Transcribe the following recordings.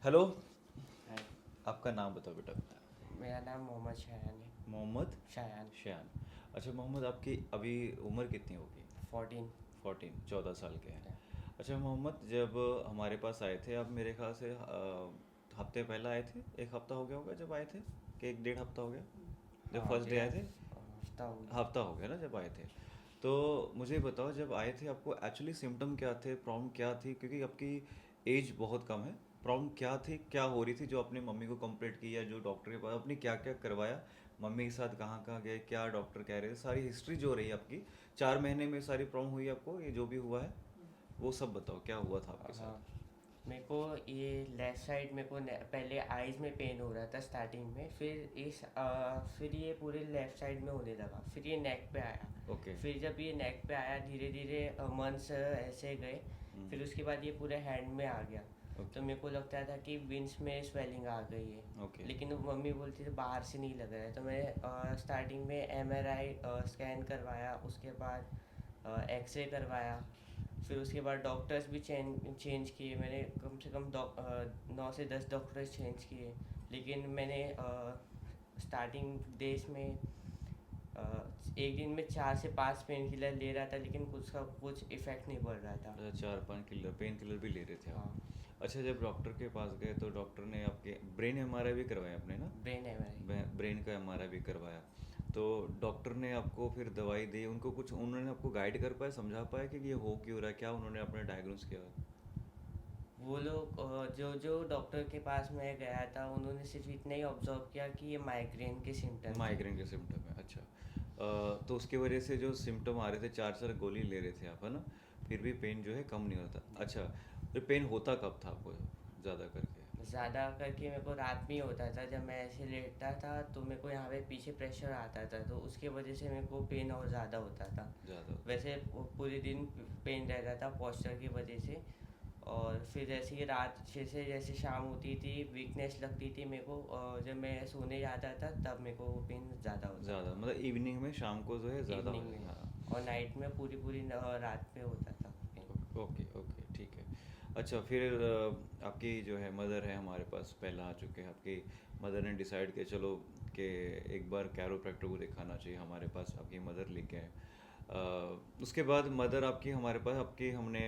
Hello. हाय। आपका नाम बताओ बेटा। मेरा नाम मोहम्मद शायान है। मोहम्मद शायान। शान। अच्छा मोहम्मद, आपकी अभी उम्र कितनी होगी? 14। 14 के हैं। अच्छा मोहम्मद, जब हमारे पास आए थे आप मेरे ख्याल से हफ्ते पहले आए थे, एक हफ्ता हो गया होगा जब आए थे, कि एक डेढ़ हफ्ता हो गया जब हाँ, फर्स्ट डे आए थे? हफ्ता हो गया। हफ्ता हो गया ना जब आए थे। तो मुझे बताओ, जब आए थे आपको एक्चुअली सिम्टम क्या थे, प्रॉब्लम क्या थी? क्योंकि आपकी एज बहुत कम है। प्रॉब्लम क्या थी, क्या हो रही थी जो अपनी मम्मी को कंप्लेंट की, या जो डॉक्टर के पास अपने क्या क्या करवाया, मम्मी के साथ कहाँ कहाँ गए, क्या डॉक्टर कह रहे थे, सारी हिस्ट्री जो रही आपकी 4 महीने में, सारी प्रॉब्लम हुई आपको, ये जो भी हुआ है वो सब बताओ, क्या हुआ था आपके हाँ, साथ? मेरे को ये लेफ़्ट साइड मेरे को पहले आइज़ में पेन हो रहा था स्टार्टिंग में, फिर ये पूरे लेफ़्ट साइड में होने लगा, फिर ये नेक पे आया। ओके। फिर जब ये नेक पे आया धीरे धीरे मंथ्स ऐसे गए। फिर उसके बाद ये पूरे हैंड में आ गया। तो ओके। मेरे को लगता था कि विंस में स्वेलिंग आ गई है। ओके। लेकिन मम्मी बोलती थी बाहर से नहीं लग रहा है, तो मैं स्टार्टिंग में MRI स्कैन करवाया, उसके बाद एक्सरे करवाया। फिर उसके बाद डॉक्टर्स भी चेंज किए मैंने, कम से कम 9 से 10 डॉक्टर्स चेंज किए। लेकिन मैंने स्टार्टिंग डेज में एक दिन में 4 से 5 पेन किलर ले रहा था, लेकिन उसका कुछ इफ़ेक्ट नहीं पड़ रहा था। अच्छा, 4-5 किलर पेन किलर भी ले रहे थे आप? हाँ। अच्छा, जब डॉक्टर के पास गए तो डॉक्टर ने आपके ब्रेन एमआरआई भी करवाया आपने ना? Brain MRI। ब्रेन का एमआरआई भी करवाया। तो डॉक्टर ने आपको फिर दवाई दी, उनको कुछ उन्होंने आपको गाइड कर पाया, समझा पाया कि ये हो क्यों रहा है, क्या उन्होंने अपने डायग्नोस किया? वो लोग जो जो डॉक्टर के पास मैं गया था उन्होंने सिर्फ इतना ही ऑब्जर्व किया कि ये माइग्रेन के सिम्टम्स है। माइग्रेन के सिम्टम है, अच्छा। तो उसके वजह से जो सिम्टम आ रहे थे, 4 4 गोली ले रहे थे आप, है ना? फिर भी पेन जो है कम नहीं होता। अच्छा, तो पेन होता कब था आपको ज़्यादा करके? ज़्यादा करके मेरे को रात में ही होता था, जब मैं ऐसे लेटता था तो मेरे को यहाँ पे पीछे प्रेशर आता था, तो उसके वजह से मेरे को पेन और ज़्यादा होता था। ज़्यादा होता वैसे वो पूरे दिन पेन रहता था पोस्चर की वजह से। और फिर जैसे ही रात जैसे जैसे शाम होती थी वीकनेस लगती थी मेरे को, और जब मैं सोने जाता था तब मेरे को वो पेन ज़्यादा होता ज़्यादा था। मतलब इवनिंग में, शाम को जो है ज़्यादा हो इवनिंग जाएगा, में हाँ। और नाइट में पूरी पूरी रात में होता था पेन। ओके ओके, ठीक है। अच्छा, फिर आपकी जो है मदर है हमारे पास पहला आ चुके हैं, आपकी मदर ने डिसाइड किया चलो कि एक बार कैरोप्रैक्टर को दिखाना चाहिए, हमारे पास आपकी मदर लेके आए। उसके बाद मदर आपकी हमारे पास, आपकी हमने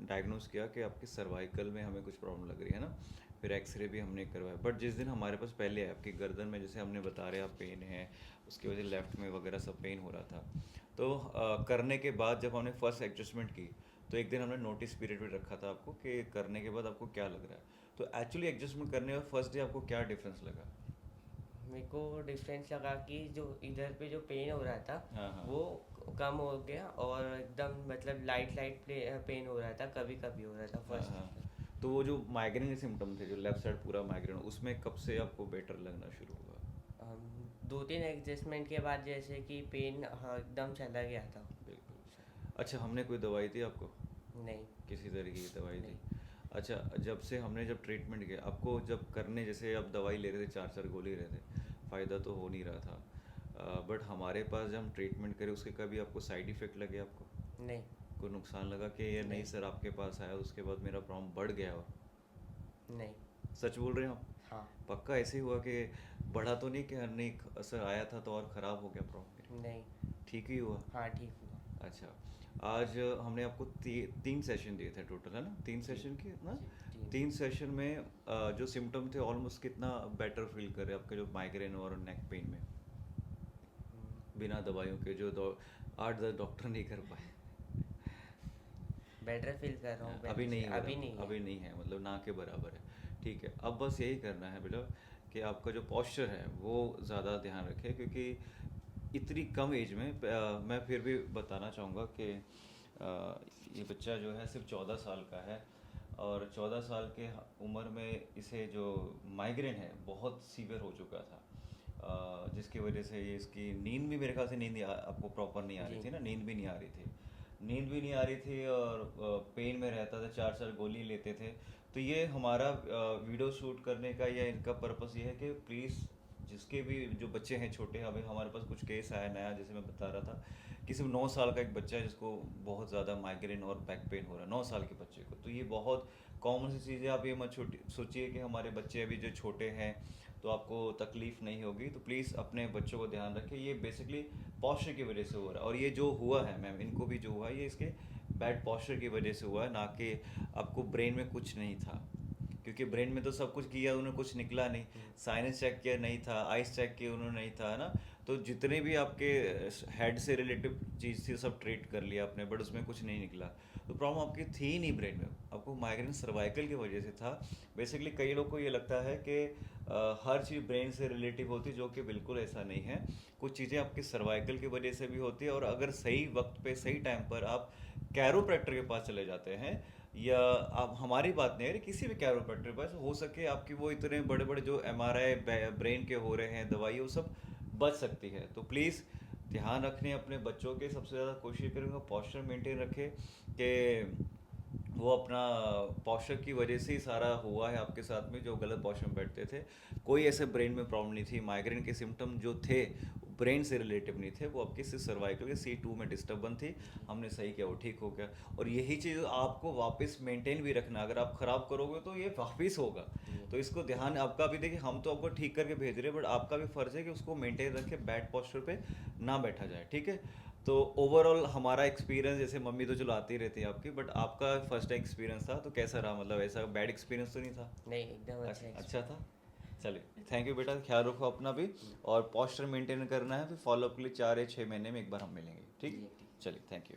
डायग्नोस किया कि आपकी सर्वाइकल में हमें कुछ प्रॉब्लम लग रही है ना। फिर एक्सरे भी हमने करवाया, बट जिस दिन हमारे पास पहले आए आपकी गर्दन में, जैसे हमने बता रहे आप पेन है, उसकी वजह लेफ़्ट में वगैरह सब पेन हो रहा था। तो करने के बाद जब हमने फर्स्ट एडजस्टमेंट की, तो एक दिन हमने नोटिस पीरियड भी रखा था आपको कि करने के बाद आपको क्या लग रहा है। तो एक्चुअली एडजस्टमेंट करने का फर्स्ट डे आपको क्या डिफरेंस लगा? मेरे को डिफरेंस लगा कि जो इधर पे जो पेन हो रहा था हाँ हाँ। वो कम हो गया, और एकदम मतलब लाइट लाइट पेन हो रहा था, कभी कभी हो रहा था हाँ फर्स्ट। हाँ। तो वो जो माइग्रेन के सिम्टम थे, जो लेफ्ट साइड पूरा माइग्रेन, उसमें कब से आपको बेटर लगना शुरू हुआ? 2-3 एडजस्टमेंट के बाद जैसे कि पेन हाँ एकदम चला गया था। बिल्कुल। अच्छा, हमने कोई दवाई दी आपको? नहीं। किसी तरीके की दवाई दी? नहीं। अच्छा, जब से हमने जब ट्रीटमेंट किया आपको, जब करने जैसे आप दवाई ले रहे थे, 4 4 गोली ले रहे थे, फ़ायदा तो हो नहीं रहा था, बट हमारे पास जब हम ट्रीटमेंट करें उसके कभी आपको साइड इफ़ेक्ट लगे आपको? नहीं। कोई नुकसान लगा कि ये नहीं नहीं। सर आपके पास आया उसके बाद मेरा प्रॉब्लम बढ़ गया? और नहीं। सच बोल रहे हो आप? हाँ। पक्का ऐसे ही हुआ कि बढ़ा तो नहीं, कि नहीं असर आया था तो और ख़राब हो गया प्रॉब्लम मेरी? नहीं। ठीक ही हुआ? हाँ, ठीक हुआ। अच्छा। आज हमने आपको 3 सेशन दिए थे टोटल, है ना? 3 सेशन जी। के ना? जी। 3। 3 सेशन में जो सिम्टम थे ऑलमोस्ट कितना बेटर फील कर रहे हैं आपके जो माइग्रेन और नेक पेन में, बिना दवाइयों के, जो 8 10 डॉक्टर नहीं कर पाए? बेटर फील कर रहा हूँ अभी पहले से, नहीं कर अभी नहीं रहा, है। अभी नहीं है, मतलब ना के बराबर है। ठीक है, अब बस यही करना है बेटा कि आपका जो पोस्चर है वो ज़्यादा ध्यान रखें, क्योंकि इतनी कम एज में मैं फिर भी बताना चाहूँगा कि ये बच्चा जो है सिर्फ 14 साल का है, और 14 साल के उम्र में इसे जो माइग्रेन है बहुत सीवियर हो चुका था, जिसकी वजह से ये इसकी नींद भी, मेरे ख्याल से नींद आपको प्रॉपर नहीं आ रही जी। थी ना, नींद भी नहीं आ रही थी, नींद भी नहीं आ रही थी, और पेन में रहता था, 4 4 गोली लेते थे। तो ये हमारा वीडियो शूट करने का या इनका पर्पस ये है कि प्लीज़ जिसके भी जो बच्चे हैं छोटे, अभी हमारे पास कुछ केस आया नया, जैसे मैं बता रहा था कि सिर्फ 9 साल का एक बच्चा है जिसको बहुत ज़्यादा माइग्रेन और बैक पेन हो रहा है, 9 साल के बच्चे को। तो ये बहुत कॉमन सी चीज़ें आप ये मत छोटी सोचिए कि हमारे बच्चे अभी जो छोटे हैं तो आपको तकलीफ़ नहीं होगी, तो प्लीज़ अपने बच्चों को ध्यान रखें। ये बेसिकली पॉस्चर की वजह से हो रहा है, और ये जो हुआ है मैम, इनको भी जो हुआ है ये इसके बैड पॉस्चर की वजह से हुआ है, ना कि आपको ब्रेन में कुछ नहीं था। क्योंकि ब्रेन में तो सब कुछ किया उन्होंने, कुछ निकला नहीं। साइनस चेक किया, नहीं था। आइस चेक किया उन्होंने, नहीं था, है ना। तो जितने भी आपके हेड से रिलेटिव चीज़ थी सब ट्रीट कर लिया आपने, बट उसमें कुछ नहीं निकला। तो प्रॉब्लम आपकी थी ही नहीं ब्रेन में, आपको माइग्रेन सर्वाइकल की वजह से था। बेसिकली कई लोग को ये लगता है कि हर चीज़ ब्रेन से रिलेटिव होती, जो कि बिल्कुल ऐसा नहीं है। कुछ चीज़ें आपकी सर्वाइकल की वजह से भी होती है, और अगर सही वक्त पे सही टाइम पर आप कैरोप्रैक्टर के पास चले जाते हैं, या आप, हमारी बात नहीं है, किसी भी कैरोप्रैक्टर के पास हो सके आपकी, वो इतने बड़े बड़े जो एमआरआई ब्रेन के हो रहे हैं, दवाई, वो सब बच सकती है। तो प्लीज़ ध्यान रखने अपने बच्चों के, सबसे ज़्यादा कोशिश करेंगे पॉस्चर मेंटेन रखें, कि वो अपना पॉस्चर की वजह से ही सारा हुआ है आपके साथ में, जो गलत पॉस्चर में बैठते थे। कोई ऐसे ब्रेन में प्रॉब्लम नहीं थी। माइग्रेन के सिम्टम जो थे ब्रेन से रिलेटिव नहीं थे, वो आपके सिर्फ सर्वाइकल के C2 में डिस्टर्बेंस थी। हमने सही किया, वो ठीक हो गया। और यही चीज़ आपको वापस मेंटेन भी रखना, अगर आप ख़राब करोगे तो ये वापस होगा। तो इसको ध्यान आपका भी देखिए, हम तो आपको ठीक करके भेज रहे हैं, बट आपका भी फ़र्ज़ है कि उसको मेंटेन रखे, बैड पॉस्चर पे ना बैठा जाए, ठीक है। तो ओवरऑल हमारा एक्सपीरियंस, जैसे मम्मी तो चलो आती रहती है आपकी, बट आपका फर्स्ट एक्सपीरियंस था तो कैसा रहा, मतलब ऐसा बैड एक्सपीरियंस तो नहीं था? नहीं, एकदम अच्छा अच्छा था। चलिए, थैंक यू बेटा, ख्याल रखो अपना भी, और पॉस्चर मेंटेन करना है। फिर फॉलोअप के लिए 4 या 6 महीने में एक बार हम मिलेंगे, ठीक। जी, ठीक। चलिए, थैंक यू।